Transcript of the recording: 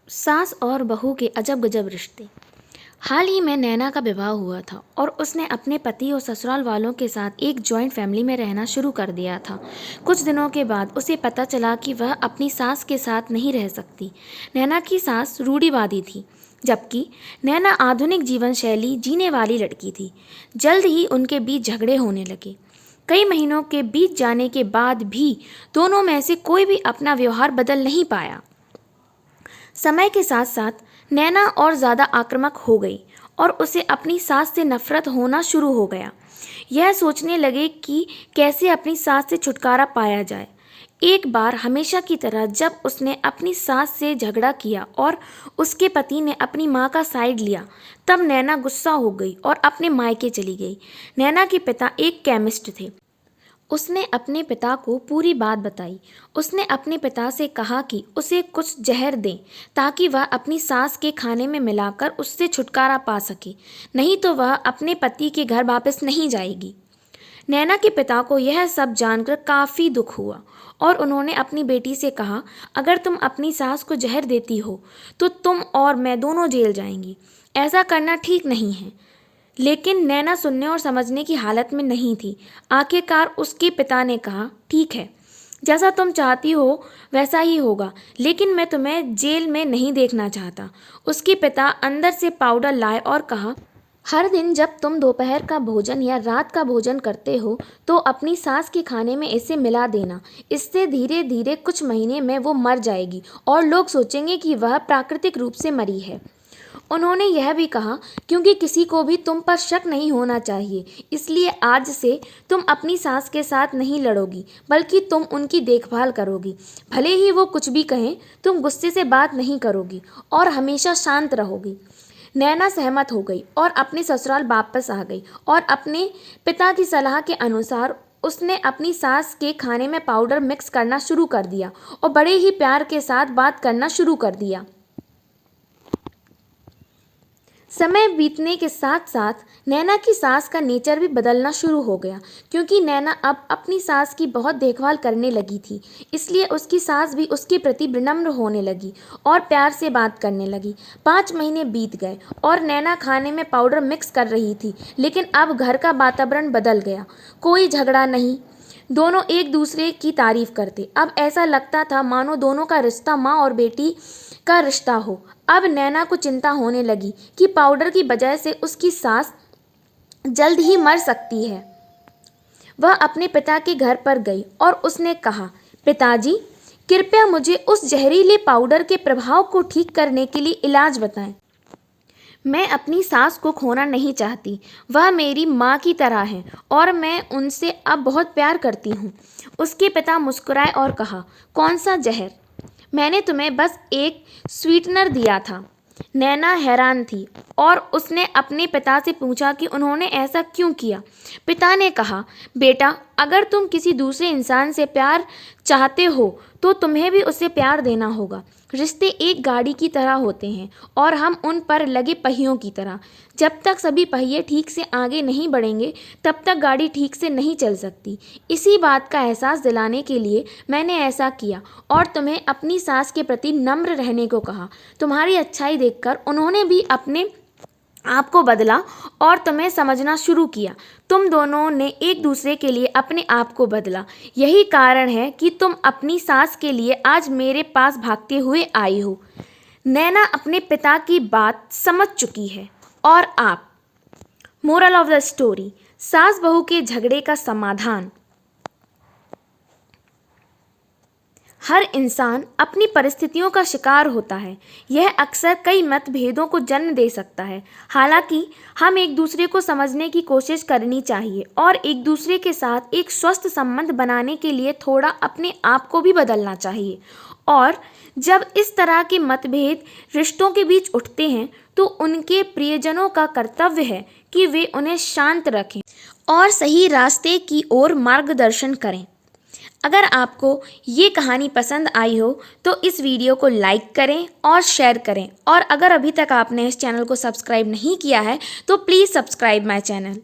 सास और बहू के अजब गजब रिश्ते। हाल ही में नैना का विवाह हुआ था और उसने अपने पति और ससुराल वालों के साथ एक जॉइंट फैमिली में रहना शुरू कर दिया था। कुछ दिनों के बाद उसे पता चला कि वह अपनी सास के साथ नहीं रह सकती। नैना की सास रूढ़िवादी थी, जबकि नैना आधुनिक जीवन शैली जीने वाली लड़की थी। जल्द ही उनके बीच झगड़े होने लगे। कई महीनों के बीत जाने के बाद भी दोनों में से कोई भी अपना व्यवहार बदल नहीं पाया। समय के साथ साथ नैना और ज़्यादा आक्रामक हो गई और उसे अपनी सास से नफरत होना शुरू हो गया। यह सोचने लगे कि कैसे अपनी सास से छुटकारा पाया जाए। एक बार हमेशा की तरह जब उसने अपनी सास से झगड़ा किया और उसके पति ने अपनी माँ का साइड लिया, तब नैना गुस्सा हो गई और अपने मायके चली गई। नैना के पिता एक केमिस्ट थे। उसने अपने पिता को पूरी बात बताई। उसने अपने पिता से कहा कि उसे कुछ जहर दें ताकि वह अपनी सास के खाने में मिलाकर उससे छुटकारा पा सके, नहीं तो वह अपने पति के घर वापस नहीं जाएगी। नैना के पिता को यह सब जानकर काफ़ी दुख हुआ और उन्होंने अपनी बेटी से कहा, अगर तुम अपनी सास को जहर देती हो तो तुम और मैं दोनों जेल जाएंगी। ऐसा करना ठीक नहीं है। लेकिन नैना सुनने और समझने की हालत में नहीं थी। आखिरकार उसके पिता ने कहा, ठीक है, जैसा तुम चाहती हो वैसा ही होगा, लेकिन मैं तुम्हें जेल में नहीं देखना चाहता। उसके पिता अंदर से पाउडर लाए और कहा, हर दिन जब तुम दोपहर का भोजन या रात का भोजन करते हो तो अपनी सास के खाने में इसे मिला देना। इससे धीरे धीरे कुछ महीने में वो मर जाएगी और लोग सोचेंगे कि वह प्राकृतिक रूप से मरी है। उन्होंने यह भी कहा, क्योंकि किसी को भी तुम पर शक नहीं होना चाहिए, इसलिए आज से तुम अपनी सास के साथ नहीं लड़ोगी, बल्कि तुम उनकी देखभाल करोगी। भले ही वो कुछ भी कहें, तुम गुस्से से बात नहीं करोगी और हमेशा शांत रहोगी। नैना सहमत हो गई और अपने ससुराल वापस आ गई और अपने पिता की सलाह के अनुसार उसने अपनी सास के खाने में पाउडर मिक्स करना शुरू कर दिया और बड़े ही प्यार के साथ बात करना शुरू कर दिया। समय बीतने के साथ साथ नैना की सास का नेचर भी बदलना शुरू हो गया, क्योंकि नैना अब अपनी सास की बहुत देखभाल करने लगी थी। इसलिए उसकी सास भी उसके प्रति विनम्र होने लगी और प्यार से बात करने लगी। 5 महीने बीत गए और नैना खाने में पाउडर मिक्स कर रही थी, लेकिन अब घर का वातावरण बदल गया। कोई झगड़ा नहीं, दोनों एक दूसरे की तारीफ करते। अब ऐसा लगता था मानो दोनों का रिश्ता माँ और बेटी का रिश्ता हो। अब नैना को चिंता होने लगी कि पाउडर की वजह से उसकी सास जल्द ही मर सकती है। वह अपने पिता के घर पर गई और उसने कहा, पिताजी, कृपया मुझे उस जहरीले पाउडर के प्रभाव को ठीक करने के लिए इलाज बताएं। मैं अपनी सास को खोना नहीं चाहती। वह मेरी माँ की तरह है और मैं उनसे अब बहुत प्यार करती हूँ। उसके पिता मुस्कुराए और कहा, कौन सा जहर? मैंने तुम्हें बस एक स्वीटनर दिया था। नैना हैरान थी और उसने अपने पिता से पूछा कि उन्होंने ऐसा क्यों किया। पिता ने कहा, बेटा, अगर तुम किसी दूसरे इंसान से प्यार चाहते हो तो तुम्हें भी उसे प्यार देना होगा। रिश्ते एक गाड़ी की तरह होते हैं और हम उन पर लगे पहियों की तरह। जब तक सभी पहिए ठीक से आगे नहीं बढ़ेंगे, तब तक गाड़ी ठीक से नहीं चल सकती। इसी बात का एहसास दिलाने के लिए मैंने ऐसा किया और तुम्हें अपनी सास के प्रति नम्र रहने को कहा। तुम्हारी अच्छाई देखकर उन्होंने भी अपने आपको बदला और तुम्हें समझना शुरू किया। तुम दोनों ने एक दूसरे के लिए अपने आप को बदला। यही कारण है कि तुम अपनी सास के लिए आज मेरे पास भागते हुए आई हो। नैना अपने पिता की बात समझ चुकी है। और आप, मोरल ऑफ द स्टोरी, सास बहू के झगड़े का समाधान। हर इंसान अपनी परिस्थितियों का शिकार होता है। यह अक्सर कई मतभेदों को जन्म दे सकता है। हालांकि हम एक दूसरे को समझने की कोशिश करनी चाहिए और एक दूसरे के साथ एक स्वस्थ संबंध बनाने के लिए थोड़ा अपने आप को भी बदलना चाहिए। और जब इस तरह के मतभेद रिश्तों के बीच उठते हैं तो उनके प्रियजनों का कर्तव्य है कि वे उन्हें शांत रखें और सही रास्ते की ओर मार्गदर्शन करें। अगर आपको ये कहानी पसंद आई हो तो इस वीडियो को लाइक करें और शेयर करें, और अगर अभी तक आपने इस चैनल को सब्सक्राइब नहीं किया है तो प्लीज़ सब्सक्राइब माय चैनल।